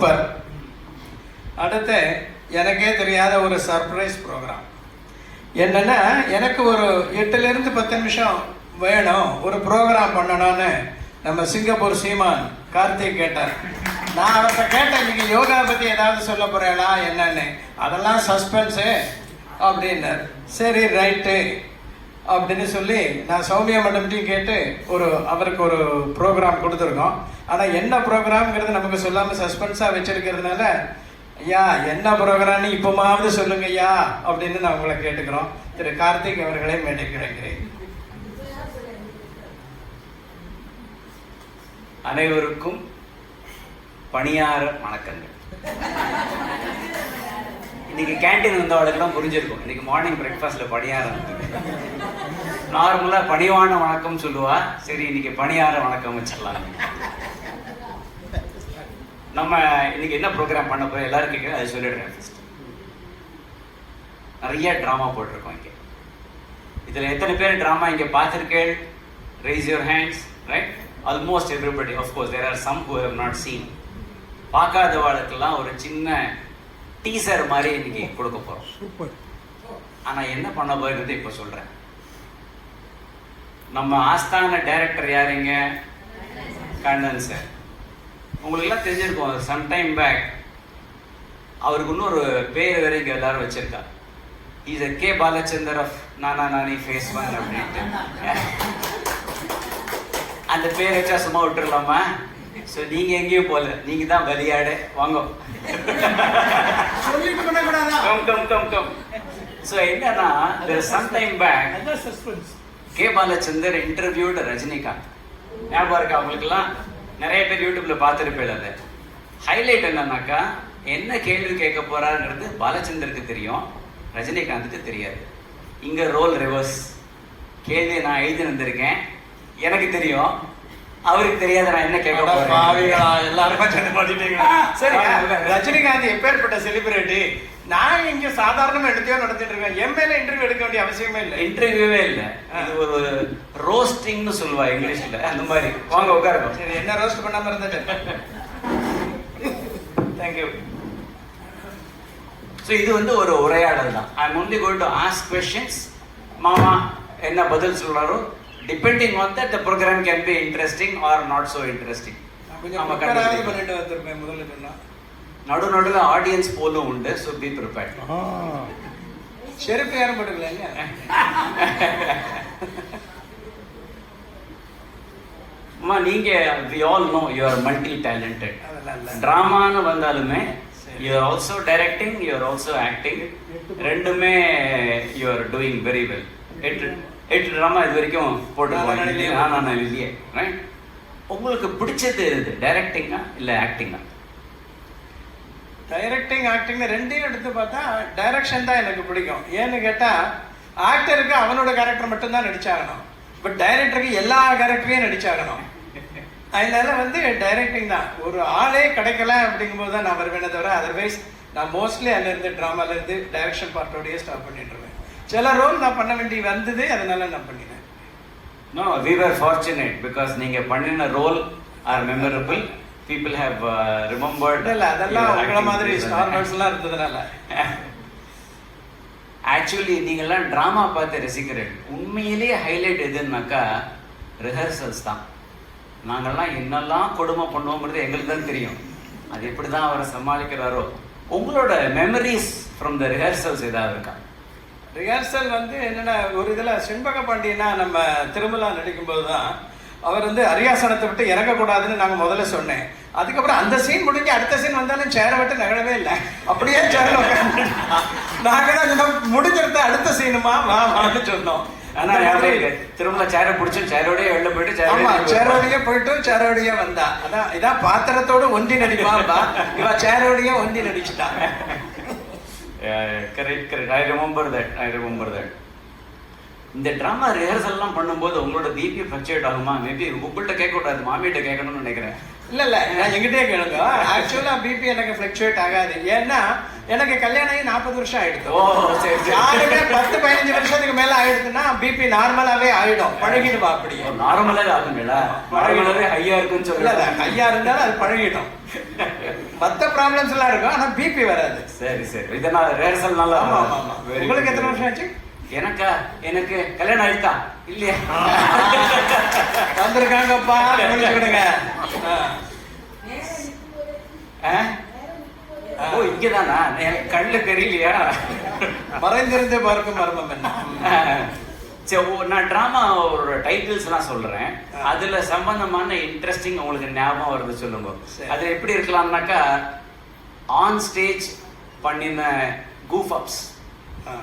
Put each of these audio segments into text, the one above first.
Super. அடுத்து எனக்கே தெரியாத ஒரு சர்ப்ரைஸ் ப்ரோக்ராம் என்னன்னா, எனக்கு ஒரு 8லிருந்து 10 நிமிஷம் வேணும் ஒரு ப்ரோக்ராம் பண்ணணும்னு நம்ம சிங்கப்பூர் சீமான் கார்த்திக் கேட்டார். நான் அவர்கிட்ட கேட்டேன், நீங்க யோகா பத்தி ஏதாவது சொல்ல போறேனா என்னன்னு. அதெல்லாம் சஸ்பென்ஸு அப்படின்னார். சரி ரைட்டு அப்படின்னு சொல்லி நான் சௌமியா மேடம்கிட்டையும் கேட்டு அவருக்கு ஒரு ப்ரோக்ராம் கொடுத்துருக்கோம். ஆனால் என்ன ப்ரோக்ராம்ங்கிறது நமக்கு சொல்லாமல் சஸ்பென்ஸாக வச்சிருக்கிறதுனால, ஐயா என்ன ப்ரோக்ராம்னு இப்போமாவது சொல்லுங்க ஐயா அப்படின்னு நான் உங்களை கேட்டுக்கிறோம். திரு கார்த்திக் அவர்களை மேடைக்கு அழைக்கிறேன். அனைவருக்கும் பணியார வணக்கங்கள். இன்னைக்கு கேன்டீன் வந்தவளுக்கெல்லாம் புரிஞ்சிருக்கும், இன்னைக்கு மார்னிங் பிரேக்ஃபாஸ்ட்ல பணியாரம். நார்மலா பணிவான வணக்கம் சொல்லுவா, சரி இன்னைக்கு பணியார வணக்கம் வச்சிடலாம். நம்ம இன்னைக்கு என்ன ப்ரோக்ராம் பண்ண போறோம் எல்லாரும் கேட்க, அதை சொல்லிடுறேன். நிறைய டிராமா போட்டிருக்கோம் இங்க. இதுல எத்தனை பேர் டிராமா இங்க பார்த்திருக்கேன்? raise your hands. Right? Almost everybody. Of course there are some who have not seen. பார்க்காதவாளுக்கெல்லாம் ஒரு சின்ன டீசர் மாதிரி இன்னைக்கு கொடுக்க போறோம். ஆனா என்ன பண்ண போகிறது இப்ப சொல்றேன். நம்ம ஆஸ்தான டைரக்டர் யாருங்க? கண்ணன் சார். உங்களுக்கு எல்லாம் தெரிஞ்சிருக்கும், சம்டைம் பேக் அவருக்கு இன்னொரு பேர் வேற இங்க எல்லாரும் வச்சிருக்கா. Is a K Balachander of நானா நானி ஃபேஸ் 1 அப்படின்ட்டு. அந்த பேர் வச்சா சும்மா விட்டுறலாமா? ஸோ நீங்க எங்கேயும் போல, நீங்க தான் பலியாடு. வாங்க. ஸோ என்னன்னா, sometime back K Balachander interviewed Rajinikanth. ஞாபகம் இருக்கா அவங்களுக்குலாம்? நிறைய பேர் யூடியூப்ல பார்த்துருப்பேன். அது ஹைலைட் என்னன்னாக்கா, என்ன கேள்வி கேட்க போறாருன்றது பாலச்சந்தருக்கு தெரியும், ரஜினிகாந்துக்கு தெரியாது. இங்க ரோல் ரிவர்ஸ். கேள்வி நான் எழுதி வந்திருக்கேன், எனக்கு தெரியும், அவருக்கு தெரியாத நான் என்ன கேட்க போறேன். எல்லாருக்கும் சேர்ந்து மாட்டிட்டீங்க. சரி, ரஜினிகாந்த் எப்பேற்பட்ட செலிபிரிட்டி. நான் இங்க சாதாரணமா எடுத்தையோ நடத்திட்டு இருக்கேன். என் மேல இன்டர்வியூ எடுக்க வேண்டிய அவசியமே இல்லை. இன்டர்வியூவே இல்லை, இது ஒரு ரோஸ்டிங்னு சொல்லுவா இங்கிலீஷ்ல, அந்த மாதிரி. வாங்க உட்காருங்க. சரி, என்ன ரோஸ்ட் பண்ணாம இருந்தது? தேங்க்யூ. ஸோ இது வந்து ஒரு உரையாடல் தான். I am only going to ask questions. மாமா என்ன பதில் சொல்றாரோ, depending on that the program can be interesting or not so interesting. நம்ம கரெக்டாக பண்ணிட்டு வந்திருப்பேன். முதல்ல நடுநடுல ஆடியன்ஸ் போலும் உண்டு, so be prepared. ஷெரீஃப் யாரும் போட்டுக்கல. அம்மா நீங்க we all know you are multi talented. டிராமான்னு வந்தாலுமே you are also directing, you are also acting. ரெண்டுமே you are doing very well. 8 drama இது வரைக்கும் போட்டுருக்கோம். நான் இல்லையே. ரைட்? உங்களுக்கு பிடிச்சது எது, டைரக்டிங்கா இல்லை ஆக்டிங்கா? டைரக்டிங் ஆக்டிங் ரெண்டையும் எடுத்து பார்த்தா டைரக்ஷன் தான் எனக்கு பிடிக்கும். ஏன்னு கேட்டால், ஆக்டருக்கு அவனோட கேரக்டர் மட்டும்தான் நடிச்சாகணும், பட் டைரக்டருக்கு எல்லா கேரக்டரையும் நடிச்சாகணும். அதனால வந்து டைரக்டிங் தான். ஒரு ஆளே கிடைக்கல அப்படிங்கும்போது தான் நான் வருவேனே தவிர, அதர்வைஸ் நான் மோஸ்ட்லி அதிலேருந்து ட்ராமாலேருந்து டைரக்ஷன் பார்ட்டோடையே ஸ்டார்ட் பண்ணிட்டு இருக்கேன். சில ரோல் நான் பண்ண வேண்டி வந்தது, அதனால நான் பண்ணினேன். No, we were fortunate because நீங்க பண்ணின role are memorable. People have remembered. இல்ல அதெல்லாம் உங்கள மாதிரி ஸ்டார் ரோல்ஸ்லாம் இருந்ததனால. ஆக்சுவலி நீங்கெல்லாம் டிராமா பார்த்து ரசிக்கிறேன். உண்மையிலேயே ஹைலைட் எதுன்னாக்கா ரிஹர்சல்ஸ் தான். நாங்கெல்லாம் என்னெல்லாம் கொடுமை பண்ணுவோங்கிறது எங்களுக்கு தான் தெரியும். அது எப்படி தான் அவரை சமாளிக்கிறாரோ. உங்களோட மெமரிஸ் ஃப்ரம் த ரிஹர்சல்ஸ் ஏதாவது இருக்கா? ரிஹர்சல் வந்து என்னென்ன, ஒரு இதில் செண்பக பாண்டியனா நம்ம திருமலா நடிக்கும்போது தான் அவர் வந்து அரியாசனத்தை விட்டு இறங்கக்கூடாதுன்னு நாங்கள் முதல்ல சொன்னேன். அதுக்கப்புறம் அந்த சீன் முடிஞ்சு அடுத்த சீன் வந்தாலும் சேரை விட்டு நகழவே இல்லை, அப்படியே சேரில் உட்காந்து நாங்கள் தான் முடிஞ்சிருந்த அடுத்த சீனுமா வான்னு சொன்னோம். ஆனால் திருமலா சேரை பிடிச்சி சேரோடையே வெளில போயிட்டு சேரோடையே போயிட்டு சேரோடையே வந்தா. அதான் இதான் பாத்திரத்தோடு ஒன்றி நடிப்பான்பா, இவ சேரோடையே ஒன்றி நடிச்சுட்டாங்க. கரெக்ட். I remember that. இந்த ட்ராமா ரிஹர்சல்லாம் பண்ணும்போது உங்களோட பிபி ஃப்ளக்சுவேட் ஆகுமா? மேபி உங்கள்கிட்ட கேட்கக்கூடாது, மாமியிட்ட கேட்கணும்னு நினைக்கிறேன். இல்லை நான் எங்கிட்டே கேளுங்க. ஆக்சுவலாக பிபி எனக்கு ஃப்ளக்சுவேட் ஆகாது. ஏன்னா எனக்கு கல்யாணம் ஆகி 40 வருஷம் ஆயிடுது. ஓ சரி. 10-15 வருஷத்துக்கு மேலே ஆயிடுதுன்னா பிபி நார்மலாகவே ஆகிடும், பழகிடுவா. அப்படியே நார்மலாகவே ஆகுங்களா? நார்மலாகவே ஹையாக இருக்குன்னு சொல்லல, ஹையாக இருந்தாலும் அது பழகிடும். மற்ற ப்ராப்ளம்ஸ் எல்லாம் இருக்கும், ஆனா பிபி வராது. சரி சரி, இதை நான் ரிஹர்சல் நல்லா. ஆமா ஆமா. உங்களுக்கு எத்தனை வருஷம் ஆச்சு? எனக்கு கல்யாணம் ஆயிட்டா இல்லையா? வந்திருக்காங்கப்பா, விடுங்க. ஓ, இங்கதானா? எனக்கு கண்ணுல தெரியலையா? மறைந்திருந்து பார்க்கும் மர்மம் என்ன? சரி, நான் டிராமா ஒரு டைட்டில்ஸ் எல்லாம் சொல்றேன். அதுல சம்பந்தமான இன்ட்ரெஸ்டிங் உங்களுக்கு ஞாபகம் வருது சொல்லுங்க. அது எப்படி இருக்கலாம்னாக்கா, ஆன் ஸ்டேஜ் பண்ணின கூஃப் அப்ஸ்,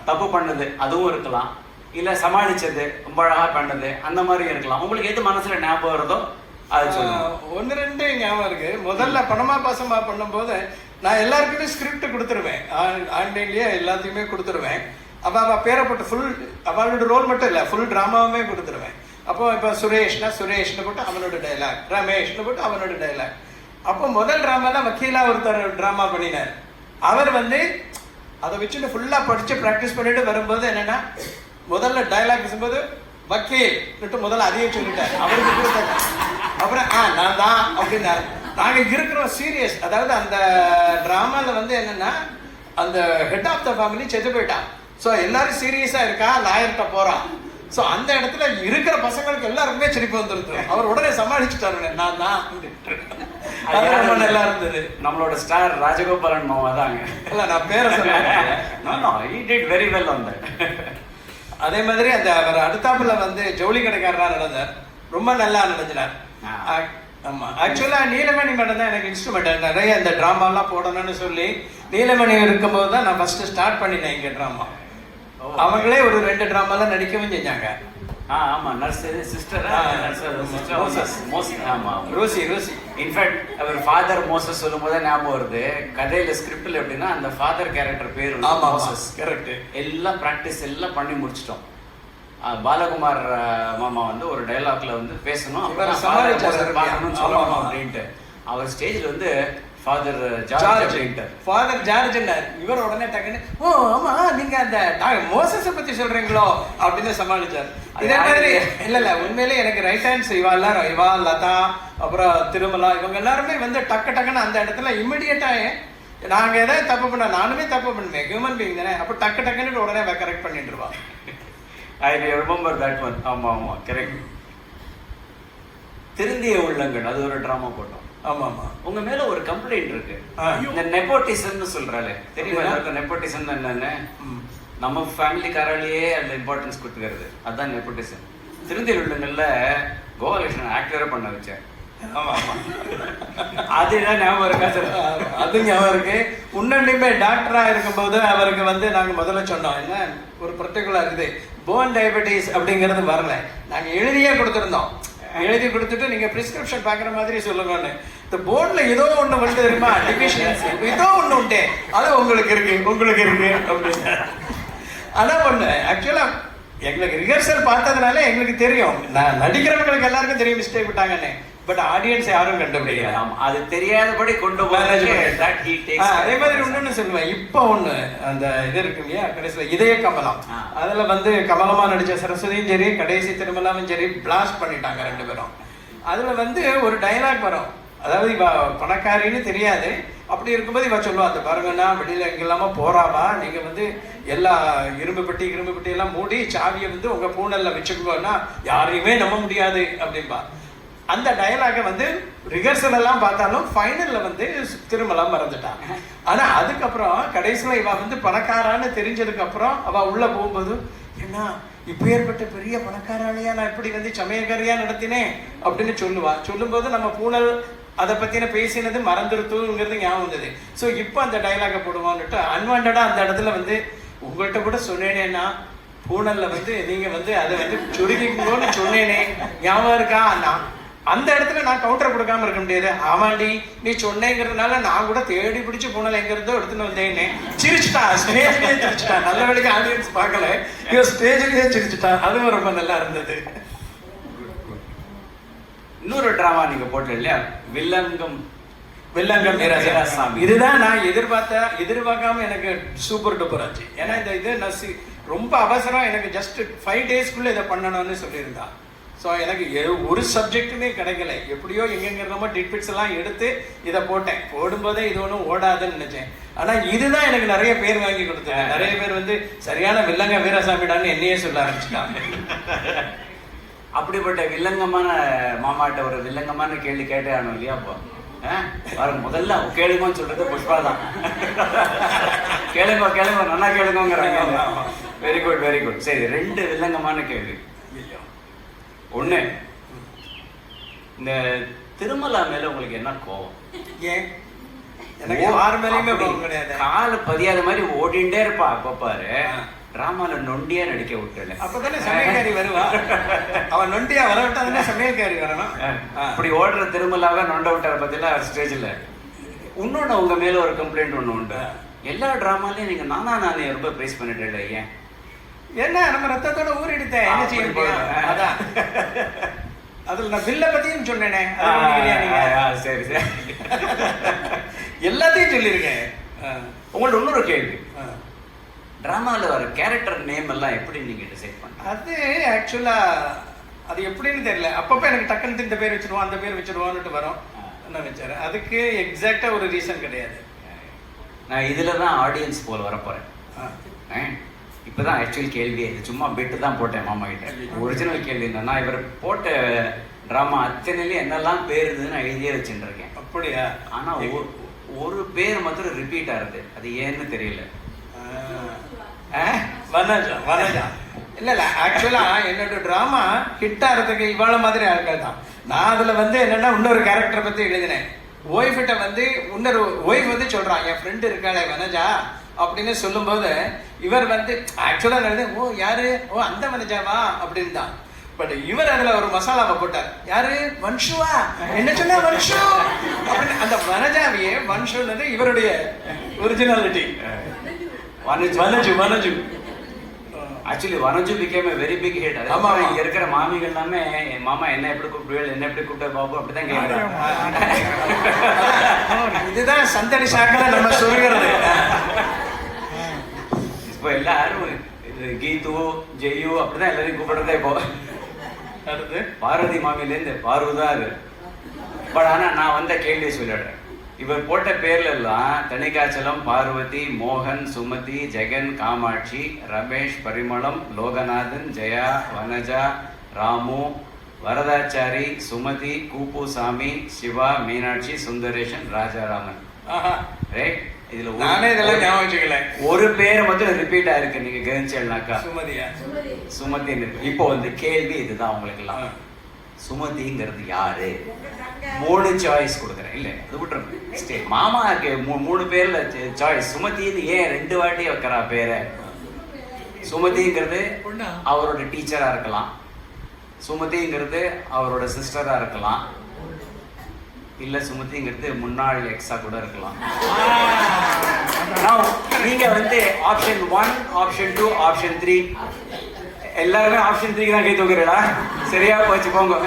தப்பு பண்ணது அதுவும் இருக்கலாம், இல்ல சமாளிச்சது ரொம்ப அழகா பண்ணது அந்த மாதிரி இருக்கலாம். உங்களுக்கு எது மனசுல ஞாபகம் வருதோ அது சொல்லுங்க. ஒன்று ரெண்டு ஞாபகம் இருக்கு. முதல்ல பணமா பாசமா பண்ணும்போது நான் எல்லாருக்குமே ஸ்கிரிப்ட் கொடுத்துருவேன், ஆன்லைன்லயே எல்லாத்தையுமே கொடுத்துருவேன். அப்போ அவள் பேரை போட்டு ஃபுல் அவளோட ரோல் மட்டும் இல்லை, ஃபுல் ட்ராமாவுமே கொடுத்துருவேன். அப்போ இப்போ சுரேஷ்னு போட்டு அவனோட டைலாக், ரமேஷ்னு போட்டு அவனோட டைலாக். அப்போ முதல் ட்ராமால வக்கீலா ஒருத்தர் ட்ராமா பண்ணினார். அவர் அதை வச்சுட்டு ஃபுல்லா படிச்சு ப்ராக்டிஸ் பண்ணிட்டு வரும்போது என்னன்னா, முதல்ல டைலாக் பேசும்போது வக்கீல் முதல்ல அதையே சொல்லிட்டார். அவருக்கு கொடுத்தாங்க. அப்புறம் நான் தான் அப்படின்னாரு. நாங்க இருக்கிறோம் சீரியஸ். அதாவது அந்த டிராமால என்னன்னா, அந்த ஹெட் ஆஃப் த ஃபேமிலி செத்து போயிட்டான். ஸோ எல்லாரும் சீரியஸா இருக்கா, லாயர்கிட்ட போறான். ஸோ அந்த இடத்துல இருக்கிற பசங்களுக்கு எல்லாருக்குமே சிரிப்பு வந்துருது. அவர் உடனே சமாளிச்சுட்டாரு, நான் தான். அது நல்லா இருந்தது. நம்மளோட ஸ்டார் ராஜகோபாலன் மாமா தாங்க. இல்ல, நான் பேரை சொல்றேன். வெரி வெல் அந்த. அதே மாதிரி அந்த அவர் அடுத்தாப்புல ஜவுளி கடைக்காரரா நடந்தார். ரொம்ப நல்லா நடந்தினார். ஆமா, ஆக்சுவலா நீலமணி மேடம் தான் எனக்கு இன்ஸ்ட்ருமெண்ட். நிறைய இந்த டிராமாலாம் போடணும்னு சொல்லி நீலமணி இருக்கும்போது தான் நான் ஃபர்ஸ்ட் ஸ்டார்ட் பண்ணினேன் இங்க டிராமா. அவங்களே ஒரு 2 டிராமாலாம் நடிக்கவும் செஞ்சாங்க. ஆமா, நர்ஸ் சிஸ்டர் ரோசி. இன்ஃபேக்ட் அவர் ஃபாதர் மோசஸ் சொல்லும் போது ஞாபகம் வருது. கதையில ஸ்கிரிப்ட்ல எப்படின்னா, அந்த ஃபாதர் கேரக்டர் பேர் மோசஸ். கரெக்ட். எல்லாம் பிராக்டிஸ் எல்லாம் பண்ணி முடிச்சிட்டோம். பாலகுமார் மாமா ஒரு டைலாக்ல பேசணும், அப்படின்ட்டு அவர் ஸ்டேஜ்ல ஃபாதர் ஜார்ஜ் இவர் உடனே டக்குன்னு, ஓ ஆமா நீங்க அந்த மோசஸை பத்தி சொல்றீங்களோ அப்படின்னு சமாளிச்சார். இதே மாதிரி இல்ல உண்மையிலே எனக்கு ரைட் ஹேண்ட்ஸ் இவா லதா அப்புறம் திருமலா இவங்க எல்லாருமே டக்குன்னு அந்த இடத்துல இம்மிடியட்டா நாங்க ஏதாவது தப்பு பண்ண, நானுமே தப்பு பண்ணுவேன், ஹியூமன் பீயிங் தானே. அப்ப டக்குன்னு உடனே கரெக்ட் பண்ணிட்டுருவா. I remember that one. ஆமா கரெக்ட். திருந்திய உள்ளங்கள், அது ஒரு டிராமா போட்டோம். ஆமா உங்க மேல ஒரு கம்ப்ளைண்ட் இருக்கு. இந்த நெப்போட்டிசம்னு சொல்றாளே, தெரியுமா? நெப்போட்டிசம் என்னன்னு நம்ம ஃபேமிலிக்காராலேயே அந்த இம்பார்ட்டன்ஸ் கொடுத்துக்கிறது, அதுதான் நெப்போட்டிசம். திருந்திய உள்ளங்கள்ல கோபாலகிருஷ்ணன் ஆக்டரே பண்ண வச்சேன். அதுதான் ஞாபகம் இருக்கா சார்? அது ஞாபகம் இருக்கு. உன்னுமே டாக்டரா இருக்கும்போது அவருக்கு நாங்க முதல்ல சொன்னோம், என்ன ஒரு பர்டிகுலர் இது போன் டயபெட்டிஸ் அப்படிங்கிறது வரல, நாங்க எழுதியே கொடுத்துருந்தோம். எழுதி கொடுத்துட்டு நீங்க பிரிஸ்கிரிப்ஷன் பாக்குற மாதிரி சொல்லுங்கன்னு. இந்த போன்ல ஏதோ ஒண்ணு தெரியுமா, டிஃபிஷியன்சி ஏதோ ஒண்ணு உண்டு, அது உங்களுக்கு இருக்கு அப்படின்னு. ஆனா ஒண்ணு ஆக்சுவலா எங்களுக்கு ரிஹர்சல் பார்த்ததுனால எங்களுக்கு தெரியும், நான் நடிக்கிறவங்களுக்கு எல்லாருக்கும் தெரியும் மிஸ்டேக் விட்டாங்கன்னு. பட் ஆடியன்ஸ் யாரும் கண்டுபிடிக்கல. அது தெரியாதபடி கொண்டு அதே மாதிரி ஒண்ணுன்னு சொல்லுவேன். இப்போ ஒண்ணு அந்த இது இருக்கு இல்லையா, கடைசியில இதய கமலம், அதுல கமலமா நடிச்ச சரஸ்வதியும் சரி, கடைசி திருமலாவும் சரி பிளாஸ்ட் பண்ணிட்டாங்க 2 பேரும். அதுல ஒரு டைலாக் வரும், அதாவது இவ பணக்காரின்னு தெரியாது. அப்படி இருக்கும்போது இவ சொல்லுவா, அந்த பாருங்கன்னா வெளியில எங்க இல்லாம போறாவா, நீங்க எல்லா இரும்பு பெட்டி எல்லாம் மூடி சாவியை உங்க பூனல்ல வச்சுக்கோன்னா யாரையுமே நம்ப முடியாது அப்படின்பா. அந்த டயலாக ரிஹர்சல் எல்லாம் பார்த்தாலும் ஃபைனல்ல திருமலா மறந்துட்டான். ஆனா அதுக்கப்புறம் கடைசியில இவ பணக்காரான்னு தெரிஞ்சதுக்கு அப்புறம் அவ உள்ள போகும்போது, என்ன இப்ப ஏற்பட்ட பெரிய பணக்காராலையா நான் இப்படி சமயக்காரியா நடத்தினேன் அப்படின்னு சொல்லும்போது நம்ம பூனல் அதை பத்தின பேசினது மறந்துருத்துங்கிறது ஞாபகம் வந்தது. ஸோ இப்போ அந்த டைலாக போடுவோம்னுட்டு அன்வான்டா அந்த இடத்துல உங்கள்கிட்ட கூட சொன்னேனேன்னா, பூனல்ல நீங்க அதை சுருக்கிக்கோன்னு சொன்னேனே ஞாபகம் இருக்கா? அந்த இடத்துல நான் கவுண்டர் கொடுக்காம இருக்க முடியாது. ஆமாண்டி நீ சொன்னேங்கிறதுனால நான் கூட தேடி பிடிச்சு பூனல் எங்க இருந்தோ எடுத்துன்னு வந்தேன்னு சிரிச்சுட்டா, ஸ்டேஜ்லயே சிரிச்சுட்டா. நல்ல வேலைக்கு ஆடியன்ஸ் பார்க்கல, இவன் ஸ்டேஜ்லயே சிரிச்சுட்டா. அதுவும் ரொம்ப நல்லா இருந்தது. இன்னொரு டிராமா நீங்க போட்டு இல்லையா, வில்லங்கம் வீராசாமி. இதுதான் நான் எதிர்பார்க்காம எனக்கு சூப்பர் டூப்பர் ஆச்சு. ஏன்னா இந்த இது ரொம்ப அவசரம், எனக்கு ஜஸ்ட் 5 டேஸ்க்குள்ள இதை பண்ணணும்னு சொல்லியிருந்தா. ஸோ எனக்கு ஒரு சப்ஜெக்ட்டுமே கிடைக்கல. எப்படியோ எங்கெங்கிறமோ டிட்பிட்ஸ் எல்லாம் எடுத்து இதை போட்டேன். போடும்போதே இது ஒன்றும் ஓடாதுன்னு நினைச்சேன். ஆனால் இதுதான் எனக்கு நிறைய பேர் வாங்கி கொடுத்தேன். நிறைய பேர் வந்து சரியான வில்லங்க வீராசாமிடான்னு என்னையே சொல்ல ஆரம்பிச்சுட்டாங்க. அப்படிப்பட்ட வில்லங்கமான மாமாட்ட ஒரு வில்லங்கமான கேள்வி கேட்டே ஆகணும் இல்லையா? அப்போ முதல்ல கேளுங்கன்னு சொல்றது புஷ்பா தான். கேளுங்க கேளுங்க நல்லா கேளுங்கிறாங்க. Very good very good. சரி, 2 வில்லங்கமான கேள்வி. ஒண்ணு, இந்த திருமலா மேல உங்களுக்கு என்ன கோவம்? ஏன்? எனக்கு யார் மேலயுமே கோவம் கிடையாது. கால பதியாத மாதிரி ஓடிண்டே இருப்பா. அப்ப பாரு டிராமால நொண்டியா நடிக்க விட்டுல. அப்பதானே சமையல்காரி வருவா. அவன் நொண்டியா வர விட்டாதானே சமையல்காரி வரணும். அப்படி ஓடுற திருமலாவை நொண்ட விட்டார பத்தில ஸ்டேஜ்ல. இன்னொன்னு உங்க மேல ஒரு கம்ப்ளைண்ட் ஒண்ணு உண்டு. எல்லா டிராமாலையும் நீங்க நானே ரொம்ப பிரைஸ் பண்ணிட்டு. ஏன்? என்ன நம்ம ரத்தத்தோட ஊறிடுத்தேன். என்ன செய்ய முடியும்? அதான் அதுல நான் பில்ல பத்தியும் சொன்னேனே. சரி சரி, எல்லாத்தையும் சொல்லியிருக்கேன். உங்கள்ட்ட இன்னொரு கேள்வி. டிராமாவில் வர கேரக்டர் நேம் எல்லாம் எப்படி நீங்க டிசைட் பண்ண? அது ஆக்சுவலா அது எப்படின்னு தெரியல. அப்பப்போ எனக்கு டக்குன்னு இந்த பேர் வச்சிருவோம் அந்த பேர் வச்சிருவோம்னுட்டு வரும். என்ன வச்சாரு, அதுக்கு எக்ஸாக்டா ஒரு ரீசன் கிடையாது. நான் இதுல தான் ஆடியன்ஸ் போல வரப்போறேன். இப்பதான் ஆக்சுவல் கேள்வி. இது சும்மா பெட்டு தான் போட்டேன் மாமா கிட்ட. ஒரிஜினல் கேள்வி என்னன்னா, இவர் போட்ட டிராமா அத்தனையில என்னெல்லாம் பேர் இருந்ததுன்னு எழுதியே வச்சுட்டு இருக்கேன். அப்படியா? ஆனா ஒரு பேர் மாத்திரம் ரிப்பீட் ஆகுது. அது ஏன்னு தெரியல. வனஜா. இல்ல ஆக்சுவலா என்னோட டிராமா ஹிட் ஆகிறதுக்கு இவ்வளவு மாதிரி ஆட்கள் தான். நான் அதுல வந்து என்னன்னா இன்னொரு கேரக்டரை பத்தி எழுதினேன். ஒய்ஃபிட்ட வந்து இன்னொரு ஒய்ஃப் வந்து சொல்றான், என் ஃப்ரெண்டு இருக்காளே வனஜா அப்படின்னு சொல்லும்போது இவர் வந்து ஆக்சுவலா ஓ யாரு, ஓ அந்த வனஜாவா அப்படின்னு தான். பட் இவர் அதுல ஒரு மசாலாவை போட்டார். யாரு? வன்ஷுவா. என்ன சொன்னா வன்ஷு அப்படின்னு அந்த வனஜாவையே வன்ஷுன்றது இவருடைய originality. Vanaju. Actually Vanaju became a very big hit. ஆமா, இங்க இருக்கிற மாமிகள் எல்லாமே என் மாமா என்ன எப்படி கூப்பிடுவேன், என்ன எப்படி கூப்பிட்ட பாபு அப்படிதான் கேட்கறாங்க. இதுதான் சந்தடி சாக்கல நம்ம சொல்கிறது. இப்போ எல்லாரும் கீது ஜெயு அப்படிதான் எல்லாரையும் கூப்பிடுறதே. இப்போ அடுத்து பார்வதி மாமியிலேருந்து பார்வதா அது. பட் ஆனா நான் வந்த கேள்வியை சொல்லிடுறேன். இவர் போட்ட பேர்ல எல்லாம் தணிகாச்சலம், பார்வதி, மோகன், சுமதி, ஜெகன், காமாட்சி, ரமேஷ், பரிமளம், லோகநாதன், ஜெயா, வனஜா, ராமு, வரதாச்சாரி, சுமதி, கூப்புசாமி, சிவா, மீனாட்சி, சுந்தரேஷன், ராஜாராமன். ரைட்? இதுல நானே இதெல்லாம் ஞாபகம் வச்சுக்கல. ஒரு பேரை மட்டும் ரிப்பீட் ஆயிருக்கு. நீங்க கவனிச்சேன்னாக்கா சுமதியா? சுமதி. இப்போ வந்து கேள்வி இதுதான் உங்களுக்கு எல்லாம். சுமதிங்கிறது யாரு? 3 சாய்ஸ் கொடுக்குறேன். இல்ல அது விட்டுருங்க. மாமாக்கு 3 பேர்ல சாய்ஸ். சுமதின்னு ஏன் 2 வாட்டி வைக்கிறா பேரை? சுமதிங்கிறது அவரோட டீச்சரா இருக்கலாம். சுமதிங்கிறது அவரோட சிஸ்டரா இருக்கலாம். இல்ல சுமதிங்கிறது முன்னாள் எக்ஸா கூட இருக்கலாம். நீங்க வந்து ஆப்ஷன் 1, ஆப்ஷன் 2, ஆப்ஷன் 3 எல்லாருமே ஆப்ஷன் 3 தான் கை தூக்குறீங்களா? சரியா போச்சு போங்க.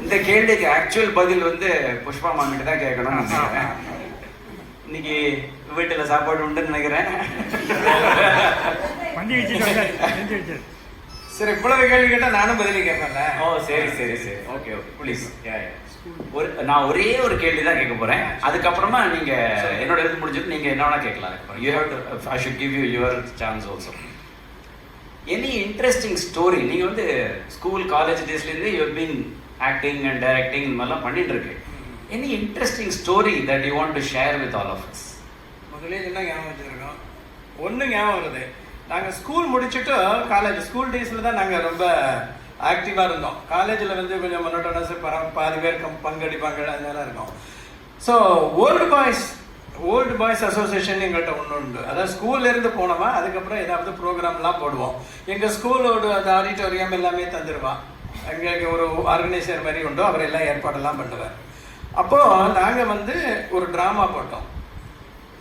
இந்த கேள்விக்கு ஆக்சுவல் பதில் வந்து புஷ்பா மாமிட்ட தான் கேட்கணும். இன்னைக்கு வீட்டுல சாப்பாடு உண்டுன்னு நினைக்கிறேன். சரி, இவ்வளவு கேள்வி கேட்டா நானும் பதில் கேட்பேன்ல. ஓ சரி சரி சரி, ஓகே ஓகே ப்ளீஸ். நான் ஒரே ஒரு கேள்வி தான் கேட்க போறேன். அதுக்கப்புறமா நீங்க என்னோட இது முடிஞ்சுட்டு நீங்க என்ன வேணா கேட்கலாம். You have to, I should give you your chance also. Any interesting story? நீங்க வந்து ஸ்கூல் காலேஜ் டேஸ்லேருந்து you been acting and directing இந்த மாதிரிலாம் பண்ணிட்டு இருக்கு. Any interesting story that you want to share with all of us? முதல்ல என்ன ஞாபகம் வச்சிருக்கோம், ஒன்று ஞாபகம் வருது. நாங்கள் ஸ்கூல் முடிச்சுட்டு காலேஜ் ஸ்கூல் டேஸில் தான் நாங்கள் ரொம்ப ஆக்டிவாக இருந்தோம். காலேஜில் வந்து கொஞ்சம் மொனோட்டோனஸ் பாதி பேர் பங்கெடுப்பாங்க அதெல்லாம் இருக்கும். ஸோ ஓல்டு பாய்ஸ் அசோசியேஷன் எங்கள்கிட்ட ஒன்று உண்டு. அதாவது ஸ்கூல்லேருந்து போனோமா அதுக்கப்புறம் ஏதாவது ப்ரோக்ராம்லாம் போடுவோம். எங்கள் ஸ்கூலோட அந்த ஆடிட்டோரியம் எல்லாமே தந்துடுவான். எங்களுக்கு ஒரு ஆர்கனைசர் மாதிரி உண்டோ அவர் எல்லாம் ஏற்பாடெல்லாம் பண்ணுவார். அப்போது நாங்கள் வந்து ஒரு ட்ராமா போட்டோம்,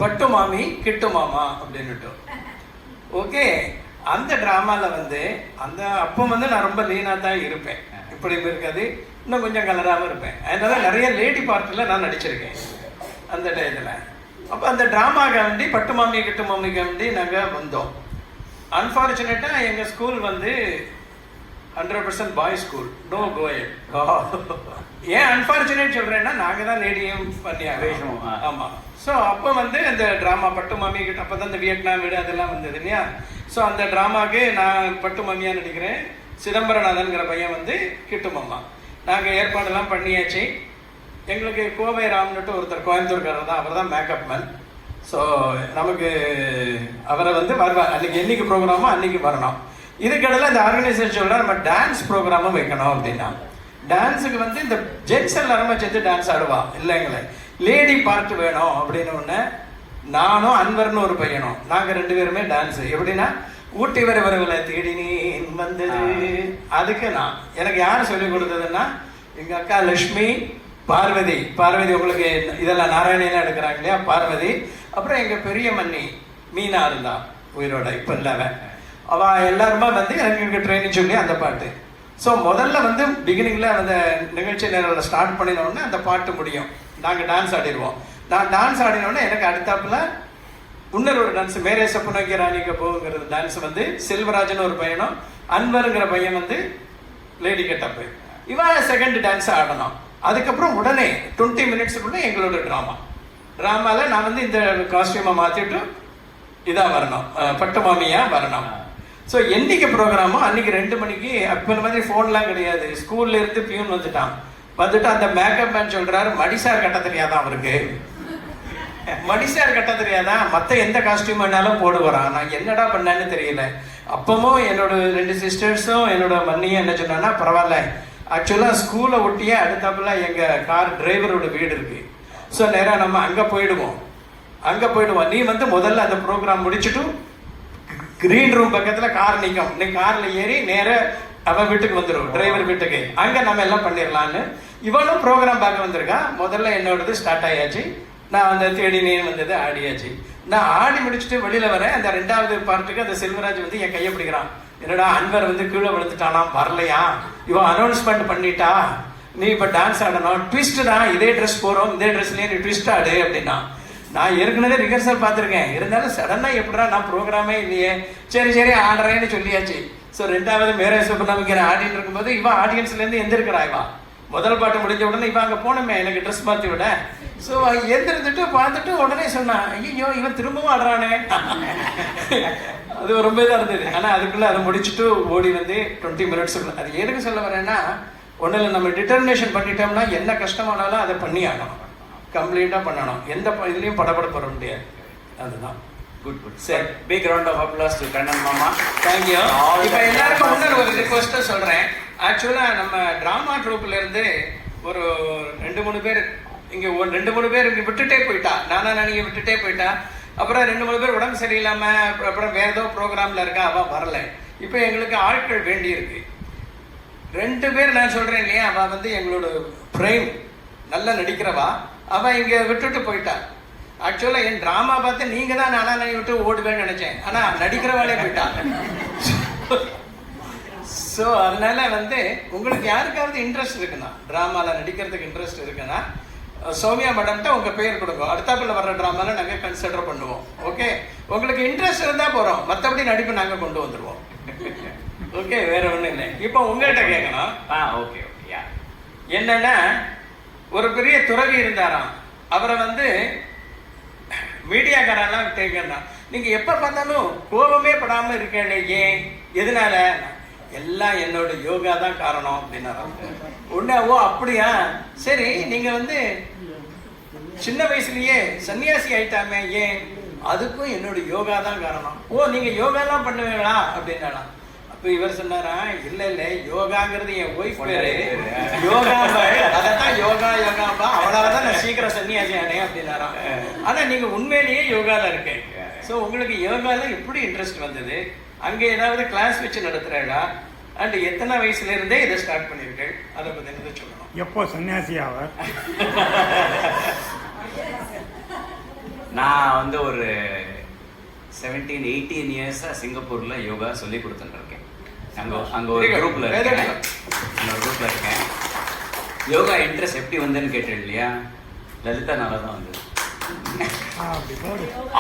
பட்டு மாமி கிட்டு மாமா அப்படின்னுட்டு. ஓகே, அந்த ட்ராமாவில் வந்து அப்போ வந்து நான் ரொம்ப லீனாக தான் இருப்பேன். இப்படி இருக்காது, இன்னும் கொஞ்சம் கலராகவும் இருப்பேன். அதனால நிறைய லேடி பார்ட்டில் நான் நடிச்சிருக்கேன் அந்த டயத்தில். அப்போ அந்த ட்ராமாவுக்கு வேண்டி பட்டு மாமி கிட்டு மாமிக்கு வேண்டி நாங்கள் வந்தோம். அன்ஃபார்ச்சுனேட்டாக எங்கள் ஸ்கூல் வந்து 100% பாய்ஸ் ஸ்கூல், நோ கோயட். ஏன் அன்ஃபார்ச்சுனேட் சொல்கிறேன்னா நாங்கள் தான் லேடியும் பண்ணி வேஷம், ஆமாம். ஸோ அப்போ வந்து அந்த ட்ராமா பட்டு மாமி கிட்ட அப்போ தான் இந்த வியட்நாம் வீடு அதெல்லாம் வந்தது இல்லையா. ஸோ அந்த ட்ராமாவுக்கு நான் பட்டு மாமியாக நடிக்கிறேன், சிதம்பரநாதன்கிற பையன் வந்து கிட்டு மாமா. நாங்கள் ஏற்பாடெல்லாம் பண்ணியாச்சு. எங்களுக்கு கோவை ராம்னுட்டு ஒருத்தர் கோயம்புத்தூர்காரர் தான், அவர் தான் மேக்கப் மேன். ஸோ நமக்கு அவரை வந்து வருவார், அன்றைக்கி என்னைக்கு ப்ரோக்ராமோ அன்றைக்கி வரணும். இதுக்கிடையில் இந்த ஆர்கனைசேஷன் சொல்கிறார் நம்ம டான்ஸ் ப்ரோக்ராமும் வைக்கணும் அப்படின்னா. டான்ஸுக்கு வந்து இந்த ஜென்ஸ் எல்லாருமே சேர்த்து டான்ஸ் ஆடுவா இல்லைங்களே, லேடி பார்ட் வேணும் அப்படின்னு ஒன்று. நானும் அன்வர்னு ஒரு பையனும் நாங்கள் 2 பேருமே டான்ஸு. எப்படின்னா ஊட்டி வரவர்களை தேடினேன் வந்தது, அதுக்கு நான் எனக்கு யார் சொல்லிக் கொடுத்ததுன்னா எங்கள் அக்கா லக்ஷ்மி, பார்வதி. பார்வதி உங்களுக்கு இதெல்லாம் நாராயணியெல்லாம் எடுக்கிறாங்க இல்லையா, பார்வதி. அப்புறம் எங்கள் பெரிய மன்னி மீனா இருந்தா உயிரோட, இப்போ இல்லாம. அவள் எல்லாருமே வந்து எனக்கு ட்ரைனிங் சொல்லி அந்த பாட்டு. ஸோ முதல்ல வந்து பிகினிங்கில் அந்த நிகழ்ச்சி நேரில் ஸ்டார்ட் பண்ணினோடனே அந்த பாட்டு முடியும், நாங்கள் டான்ஸ் ஆடிடுவோம். நான் டான்ஸ் ஆடினோடனே எனக்கு அடுத்தாப்புல இன்னொரு ஒரு டான்ஸ், மேரே சப்புனகி ராணிக்கு போகுங்கிறது டான்ஸ் வந்து செல்வராஜன் ஒரு பையனும் அன்வருங்கிற பையன் வந்து லேடி கெட்டப்பு, இவன் செகண்ட் டான்ஸ் ஆடணும். அதுக்கப்புறம் உடனே 20 மினிட்ஸுக்குள்ளே எங்களோட ட்ராமாவில் நான் வந்து இந்த காஸ்டியூமை மாற்றிட்டு இதாக வரணும், பட்டு மாமியாக வரணும். ஸோ என்னைக்கு ப்ரோக்ராமோ அன்றைக்கி 2 மணிக்கு. அப்போ இந்த மாதிரி ஃபோன்லாம் கிடையாது, ஸ்கூல்ல இருந்து பியூன் வந்துட்டு அந்த மேக்கப் மேன் சொல்கிறாரு மடிசார் கட்ட தெரியாதான் அவருக்கு, மடிசார் கட்ட தெரியாதான், மற்ற எந்த காஸ்டியூம் வேணாலும் போடுவாரான். நான் என்னடா பண்ணேன்னு தெரியல. அப்பவும் என்னோட 2 சிஸ்டர்ஸும் என்னோட மண்ணியும் என்ன சொன்னான்னா, பரவாயில்ல, ஆக்சுவலாக ஸ்கூலை ஒட்டியே அடுத்தாப்புல எங்கள் கார் டிரைவரோட வீடு இருக்குது. ஸோ நேராக நம்ம அங்கே போயிடுவோம். நீ வந்து முதல்ல அந்த ப்ரோக்ராம் முடிச்சுட்டு கிரீன் ரூம் பக்கத்தில் கார் நிற்கும், நீ காரில் ஏறி நேராக அவன் வீட்டுக்கு வந்துடும், டிரைவர் வீட்டுக்கு. அங்கே நம்ம எல்லாம் பண்ணிடலான்னு. இவனும் ப்ரோக்ராம் பார்க்க வந்திருக்கா. முதல்ல என்னோடது ஸ்டார்ட் ஆயாச்சு. நான் அந்த தேடினே வந்தது ஆடியாச்சு. நான் ஆடி முடிச்சுட்டு வெளியில் வரேன். அந்த 2வது பார்ட்டுக்கு அந்த செல்வராஜ் வந்து என் கையை பிடிக்கிறான். என்னடா அன்வர் வந்து கீழே விழுந்துட்டானா, வரலையா, இவன் அனௌன்ஸ்மெண்ட் பண்ணிட்டா, நீ இப்போ டான்ஸ் ஆடணும், ட்விஸ்ட் தான், இதே ட்ரெஸ் போகிறோம், இதே ட்ரெஸ்லேயே நீ ட்விஸ்ட் ஆடு அப்படின்னா. நான் ஏற்கனவே ரிஹர்சல் பார்த்துருக்கேன், இருந்தாலும் சடனாக எப்படா நான் ப்ரோக்ராமே இல்லையே, சரி ஆடுறேன்னு சொல்லியாச்சு. ஸோ 2வது மேரே சுப்பனமிக்கிற ஆடிட்டு இருக்கும்போது இவன் ஆடியன்ஸ்லேருந்து எந்திருக்கிறா. இவன் முதல் பாட்டு முடிஞ்ச உடனே இவன் அங்கே போனோமே எனக்கு ட்ரெஸ் மாற்றி விட. ஸோ எந்திருந்துட்டு பார்த்துட்டு உடனே சொன்னான், ஐயோ இவன் திரும்பவும் ஆடுறானே. அது ரொம்ப இதாக இருந்தது. ஆனால் அதுக்குள்ளே அதை முடிச்சுட்டு ஓடி வந்து 20 மினிட்ஸ். அது எதுக்கு சொல்ல வரேன்னா, ஒன்றில் நம்ம டிட்டர்மினேஷன் பண்ணிட்டோம்னா என்ன கஷ்டமானாலும் அதை பண்ணி ஆகணும், கம்ப்ளீட்டாக பண்ணணும். எந்த இதுலேயும் படப்பட முடியாது. அதுதான். குட். சரி, big round of applause to Kannan மாமா. தேங்க்யூ. இப்போ எல்லாருக்கும் இன்னொரு ஒரு ரிக்வஸ்ட்டாக சொல்கிறேன். ஆக்சுவலாக நம்ம ட்ராமா ட்ரூப்லேருந்து ஒரு 2-3 பேர் இங்கே 2-3 பேர் இங்கே விட்டுட்டே போயிட்டா, நானியை விட்டுட்டே போயிட்டா. அப்புறம் 2-3 பேர் உடம்பு சரியில்லாமல் அப்புறம் வேறு ஏதோ ப்ரோக்ராமில் இருக்கா, அவள் வரல. இப்போ எங்களுக்கு ஆட்கள் வேண்டியிருக்கு. 2 பேர் நான் சொல்கிறேன் இல்லையா, அவள் வந்து எங்களோட பிரைம் நல்லா நடிக்கிறவா, அவள் இங்கே விட்டுட்டு போயிட்டா. ஆக்சுவலாக என் ட்ராமா பார்த்து நீங்கள் தான் நானே விட்டு ஓடுவேன்னு நினச்சேன், ஆனால் நடிக்கிறவாளே போயிட்டா. ஸோ அதனால் வந்து உங்களுக்கு யாருக்காவது இன்ட்ரெஸ்ட் இருக்குன்னா, ட்ராமாவில் நடிக்கிறதுக்கு இன்ட்ரெஸ்ட் இருக்குன்னா சௌமியா மேடம்கிட்ட உங்கள் பேர் கொடுங்க. அடுத்தாப்பில் வர்ற ட்ராமாவில் நாங்கள் கன்சிடர் பண்ணுவோம். ஓகே, உங்களுக்கு இன்ட்ரெஸ்ட் இருந்தால் போகிறோம், மற்றபடி நடிப்பு நாங்கள் கொண்டு வந்துடுவோம். ஓகே, வேற ஒன்றும் இல்லை. இப்போ உங்கள்கிட்ட கேட்கணும். ஓகே. என்னன்னா, ஒரு பெரிய துறவி இருந்தாராம். அவரை வந்து மீடியாக்காரெல்லாம் கேட்கணும், நீங்கள் எப்போ பார்த்தாலும் கோபமே படாமல் இருக்கேன், ஏன், எதனால? எல்லாம் என்னோட யோகா தான் காரணம் அப்படின்னாராம். உடனே ஓ அப்படியா, சரி நீங்கள் வந்து சின்ன வயசுலயே சன்னியாசி ஆயிட்டாமே, ஏன்? அதுக்கும் என்னோட யோகா தான் காரணம். ஓ நீங்கள் யோகாலாம் பண்ணுவீங்களா அப்படின்னாலாம். அப்போ இவர் சொன்னாரா, இல்லை யோகாங்கிறது என் ஒய்ஃப் பேரு, யோகாம்பா, அதைத்தான் யோகாம்பா, அவளாலதான் நான் சீக்கிரம் சன்னியாசி ஆனேன் அப்படின்னாராம். ஆனால் நீங்கள் உண்மையிலேயே யோகாவில் இருக்கேன். ஸோ உங்களுக்கு யோகாவில் எப்படி இன்ட்ரெஸ்ட் வந்தது? அங்கே ஏதாவது கிளாஸ் வச்சு நடத்துகிறா? அண்ட் எத்தனை வயசுல இருந்தே இதை ஸ்டார்ட் பண்ணியிருக்கேன்? அதை பற்றி என்ன சொல்லணும். எப்போ சன்னியாசி ஆவ? நான் வந்து ஒரு 17-18 இயர்ஸாக சிங்கப்பூரில் யோகா சொல்லி கொடுத்துட்டுருக்கேன். அங்கே ஒரு குரூப்பில் இருக்கேன். யோகா இன்ட்ரெஸ்ட் எப்படி வந்தேன்னு கேட்டேன் இல்லையா, லலிதானால தான் வந்தது.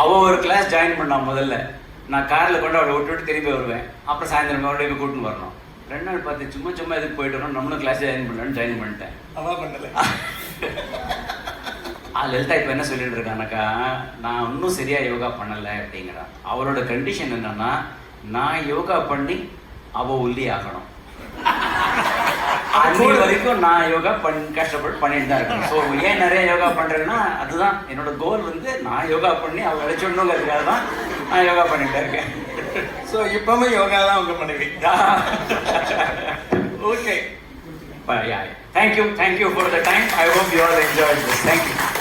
அவள் ஒரு கிளாஸ் ஜாயின் பண்ணா முதல்ல. நான் காரில் கொண்டு அவளை விட்டுவிட்டு திரும்பி வருவேன். அப்புறம் சாயந்தரம் மறுபடியும் கூட்டின்னு வரணும். 2 நாள் பார்த்து சும்மா இதுக்கு போயிட்டு வரோம், நம்மளும் கிளாஸ் ஜாயின் பண்ணலான்னு ஜாயின் பண்ணிட்டேன். அதான் பண்ணல. லலிதா இப்போ என்ன சொல்லிட்டு இருக்கானாக்கா, நான் இன்னும் சரியா யோகா பண்ணலை அப்படிங்கிறான். அவரோட கண்டிஷன் என்னன்னா, நான் யோகா பண்ணி அவ ஒல்லி ஆகணும். அது வரைக்கும் நான் யோகா கஷ்டப்பட்டு பண்ணிட்டு தான் இருக்கேன். ஸோ ஏன் நிறைய யோகா பண்றேன்னா, அதுதான் என்னோட கோல். நான் யோகா பண்ணி அவ அழைச்சிடணுங்கிறதுக்காக தான் நான் யோகா பண்ணிட்டு இருக்கேன். ஸோ இப்பவுமே யோகா தான் அவங்க பண்ணுவீங்க. Okay. Thank you for the time. I hope you all enjoyed this. Thank you.